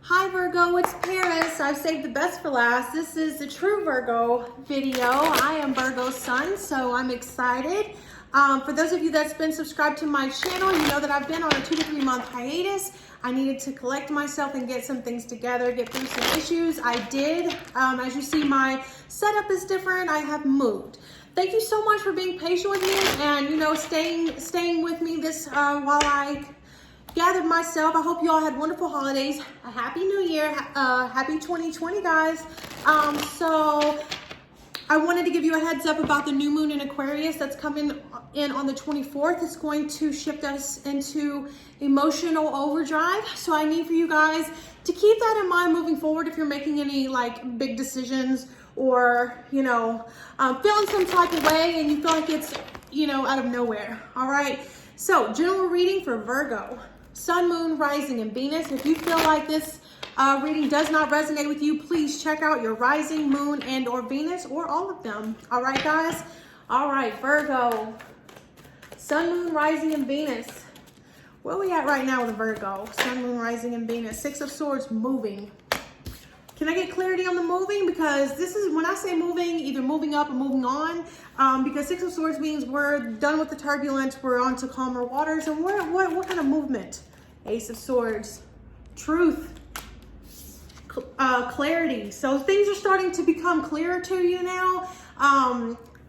Hi Virgo, it's Paris. I've saved the best for last. This is the true Virgo video. I am Virgo's sun, so I'm excited. For those of you that's been subscribed to my channel, you know that I've been on a 2 to 3 month hiatus. I needed to collect myself and get some things together, get through some issues. I did. As you see, my setup is different. I have moved. Thank you so much for being patient with me and, you know, staying with me this while I gathered myself. I hope you all had wonderful holidays. A happy new year. Happy 2020, guys. So I wanted to give you a heads up about the new moon in Aquarius that's coming in on the 24th. It's going to shift us into emotional overdrive. So I need for you guys to keep that in mind moving forward if you're making any like big decisions or, you know, feeling some type of way and you feel like it's, you know, out of nowhere. All right. So general reading for Virgo. Sun, Moon, Rising, and Venus. If you feel like this reading does not resonate with you, please check out your Rising, Moon, and or Venus, or all of them. All right, guys? All right, Virgo. Sun, Moon, Rising, and Venus. Where are we at right now with Virgo? Sun, Moon, Rising, and Venus. Six of Swords, moving. Can I get clarity on the moving? Because this is, when I say moving, either moving up or moving on, because Six of Swords means we're done with the turbulence, we're on to calmer waters, and what kind of movement? Ace of Swords, truth, clarity. So things are starting to become clearer to you now,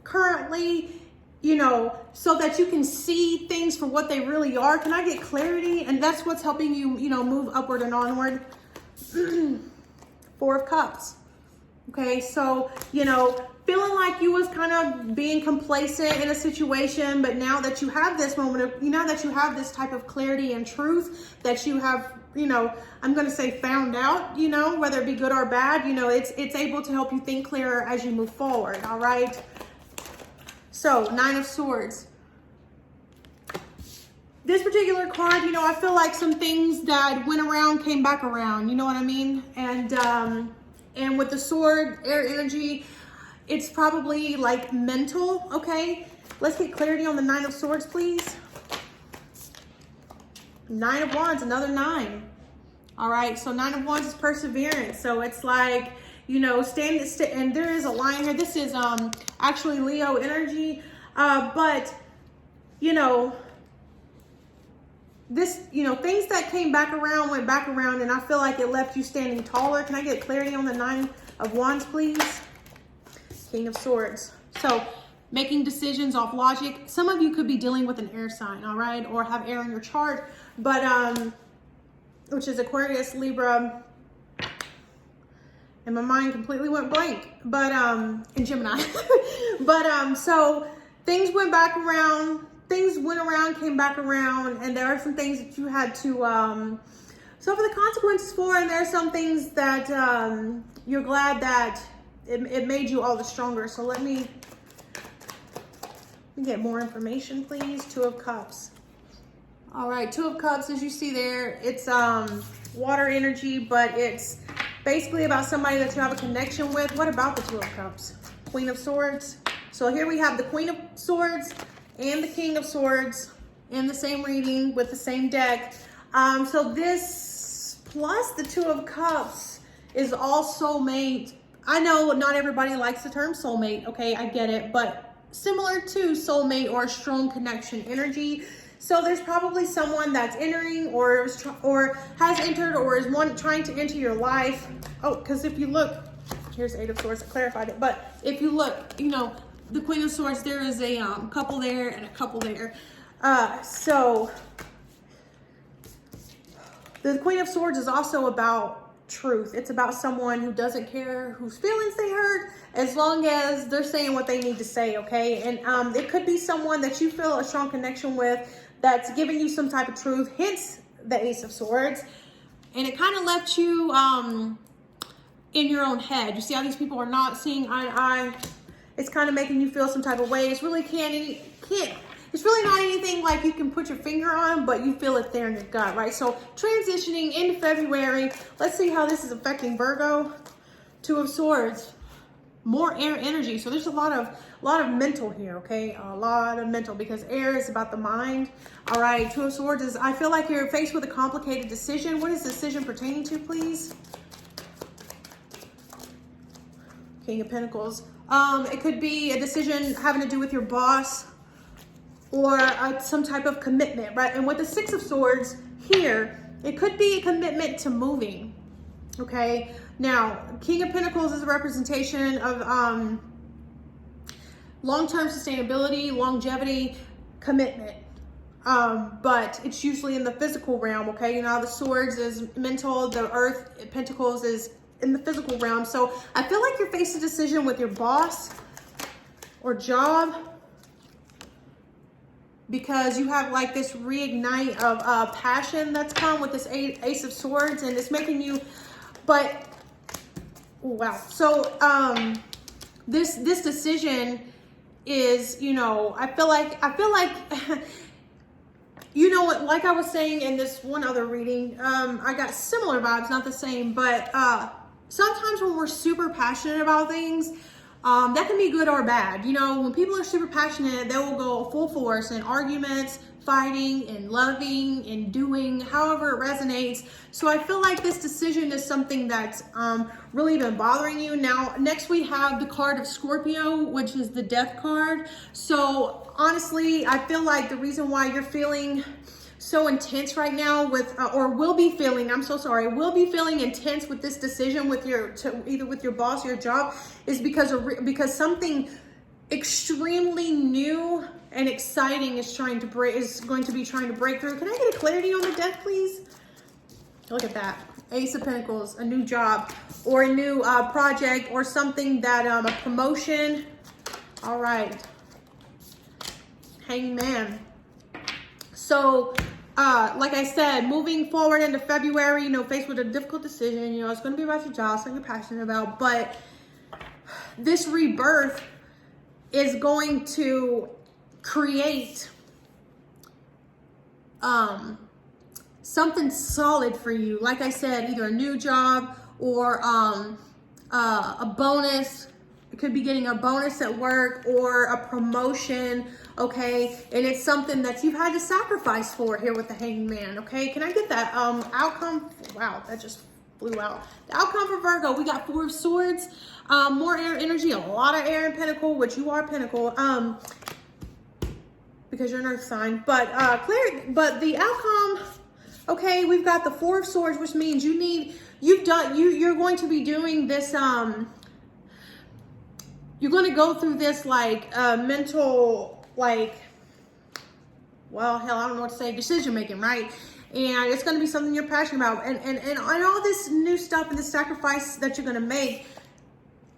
currently, you know, so that you can see things for what they really are. Can I get clarity? And that's what's helping you, you know, move upward and onward. Four of Cups. Okay, so, you know, feeling like you was kind of being complacent in a situation, but now that you have this moment of, you know, that you have this type of clarity and truth that you have, you know, I'm going to say found out, you know, whether it be good or bad, you know, it's able to help you think clearer as you move forward. All right. So 9 of Swords. This particular card, you know, I feel like some things that went around came back around, you know what I mean? And with the sword, air energy, it's probably like mental, okay? Let's get clarity on the 9 of Swords, please. 9 of Wands, another 9. All right, so 9 of Wands is perseverance. So it's like, you know, and there is a line here. This is actually Leo energy, but, you know, this, you know, things that came back around, went back around, and I feel like it left you standing taller. Can I get clarity on the 9 of Wands, please? King of Swords. So making decisions off logic. Some of you could be dealing with an air sign, all right, or have air in your chart, but which is Aquarius, Libra, and my mind completely went blank, but in Gemini. But so things went back around. Things went around, came back around, and there are some things that you had to suffer the consequences for, and there are some things that you're glad that it made you all the stronger. So let me get more information, please. 2 of Cups. All right, 2 of Cups, as you see there, it's water energy, but it's basically about somebody that you have a connection with. What about the 2 of Cups? Queen of Swords. So here we have the Queen of Swords and the King of Swords in the same reading with the same deck. So this plus the 2 of Cups is all soulmate. I know not everybody likes the term soulmate, okay, I get it, but similar to soulmate or strong connection energy. So there's probably someone that's entering or has entered or is trying to enter your life. Oh, because if you look, here's 8 of Swords, I clarified it, but if you look, you know, the Queen of Swords, there is a couple there and a couple there. So the Queen of Swords is also about truth. It's about someone who doesn't care whose feelings they hurt, as long as they're saying what they need to say, okay? And it could be someone that you feel a strong connection with that's giving you some type of truth, hence the Ace of Swords. And it kind of left you in your own head. You see how these people are not seeing eye to eye? It's kind of making you feel some type of way. It's really it's really not anything like you can put your finger on, but you feel it there in your gut, right? So transitioning into February, let's see how this is affecting Virgo. 2 of Swords, more air energy. So there's a lot of mental here, okay? A lot of mental, because air is about the mind. All right, Two of Swords is, I feel like you're faced with a complicated decision. What is the decision pertaining to, please? King of Pentacles. It could be a decision having to do with your boss, or some type of commitment, right? And with the Six of Swords here, it could be a commitment to moving, okay? Now, King of Pentacles is a representation of long-term sustainability, longevity, commitment. But it's usually in the physical realm, okay? You know, the Swords is mental, the Earth, Pentacles is in the physical realm. So I feel like you're facing a decision with your boss or job, because you have like this reignite of passion that's come with this Ace of Swords, and it's making you, but wow. So this decision is, you know, I feel like you know what, like I was saying in this one other reading, I got similar vibes, not the same, but sometimes when we're super passionate about things, that can be good or bad. You know, when people are super passionate, they will go full force in arguments, fighting, and loving, and doing, however it resonates. So I feel like this decision is something that's really been bothering you. Now, next we have the card of Scorpio, which is the Death card. So honestly, I feel like the reason why you're feeling so intense right now with, or will be feeling, I'm so sorry, will be feeling intense with this decision with your, either with your boss or your job, is because something extremely new and exciting is going to be trying to break through. Can I get a clarity on the Death, please? Look at that. Ace of Pentacles, a new job or a new project or something that, a promotion. All right. Hangman. So, like I said, moving forward into February, you know, faced with a difficult decision, you know, it's going to be about your job, something you're passionate about, but this rebirth is going to create something solid for you. Like I said, either a new job or a bonus. It could be getting a bonus at work or a promotion, okay? And it's something that you've had to sacrifice for here with the Hangman, okay? Can I get that outcome? Wow, that just flew out. The outcome for Virgo, we got Four of Swords, more air energy, a lot of air in Pentacle, which you are Pentacle, because you're an Earth sign. But but the outcome, okay, we've got the Four of Swords, which means you're going to be doing this, you're going to go through this like mental, like, well, hell, I don't know what to say, decision making, right? And it's going to be something you're passionate about, and all this new stuff and the sacrifice that you're going to make.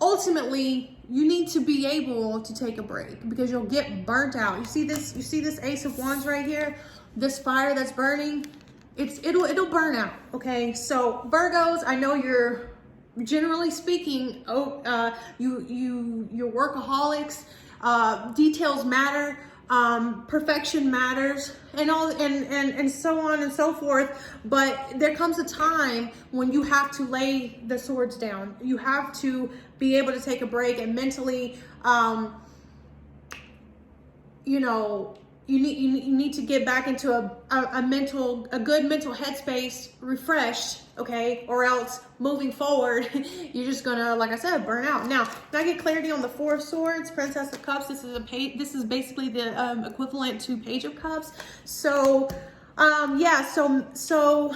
Ultimately, you need to be able to take a break because you'll get burnt out. You see this Ace of Wands right here, this fire that's burning. It'll burn out. Okay, so Virgos, I know you're, generally speaking, you're workaholics. Details matter. Perfection matters, and so on and so forth. But there comes a time when you have to lay the swords down. You have to be able to take a break and mentally, you know, you need to get back into a good mental headspace, refreshed, okay? Or else moving forward, you're just gonna, like I said, burn out. Now, can I get clarity on the Four of Swords, Princess of Cups? This is basically the equivalent to Page of Cups. So, yeah. So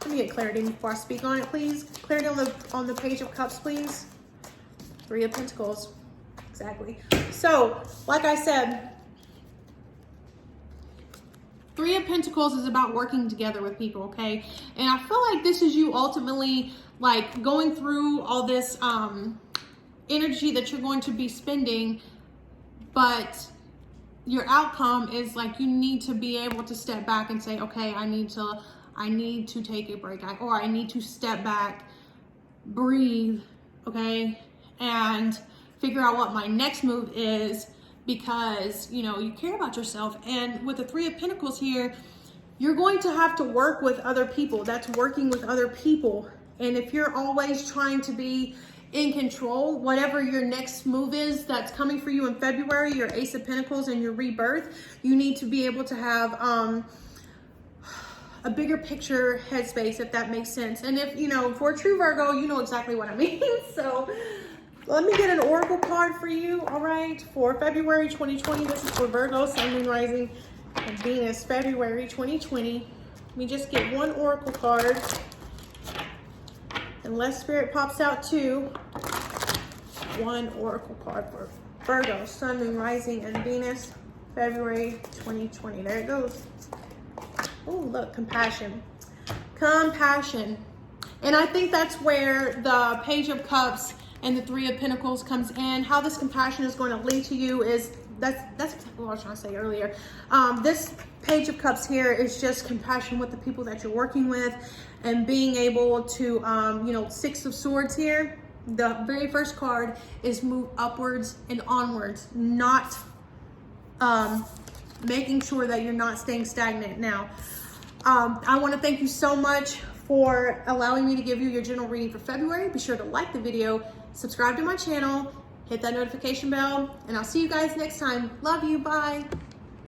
let me get clarity before I speak on it, please. Clarity on the Page of Cups, please. Three of Pentacles, exactly. So, like I said, Three of Pentacles is about working together with people, okay? And I feel like this is you ultimately, like, going through all this energy that you're going to be spending, but your outcome is like you need to be able to step back and say, okay, I need to take a break, or I need to step back, breathe, okay, and figure out what my next move is. Because, you know, you care about yourself. And with the Three of Pentacles here, you're going to have to work with other people. That's working with other people. And if you're always trying to be in control. Whatever your next move is that's coming for you in February, your Ace of Pentacles and your rebirth, you need to be able to have a bigger picture headspace, if that makes sense. And if, you know, for a true Virgo, you know exactly what I mean. So let me get an oracle card for you, all right, for February 2020. This is for Virgo, Sun, Moon, Rising, and Venus, February 2020. Let me just get one oracle card. Unless Spirit pops out two. One oracle card for Virgo, Sun, Moon, Rising, and Venus, February 2020. There it goes. Oh, look, compassion. Compassion. And I think that's where the Page of Cups and the Three of Pentacles comes in. How this compassion is going to lead to you is, that's exactly what I was trying to say earlier. This Page of Cups here is just compassion with the people that you're working with and being able to, you know, Six of Swords here. The very first card is move upwards and onwards, not making sure that you're not staying stagnant. Now, I want to thank you so much for allowing me to give you your general reading for February. Be sure to like the video, subscribe to my channel, hit that notification bell, and I'll see you guys next time. Love you. Bye.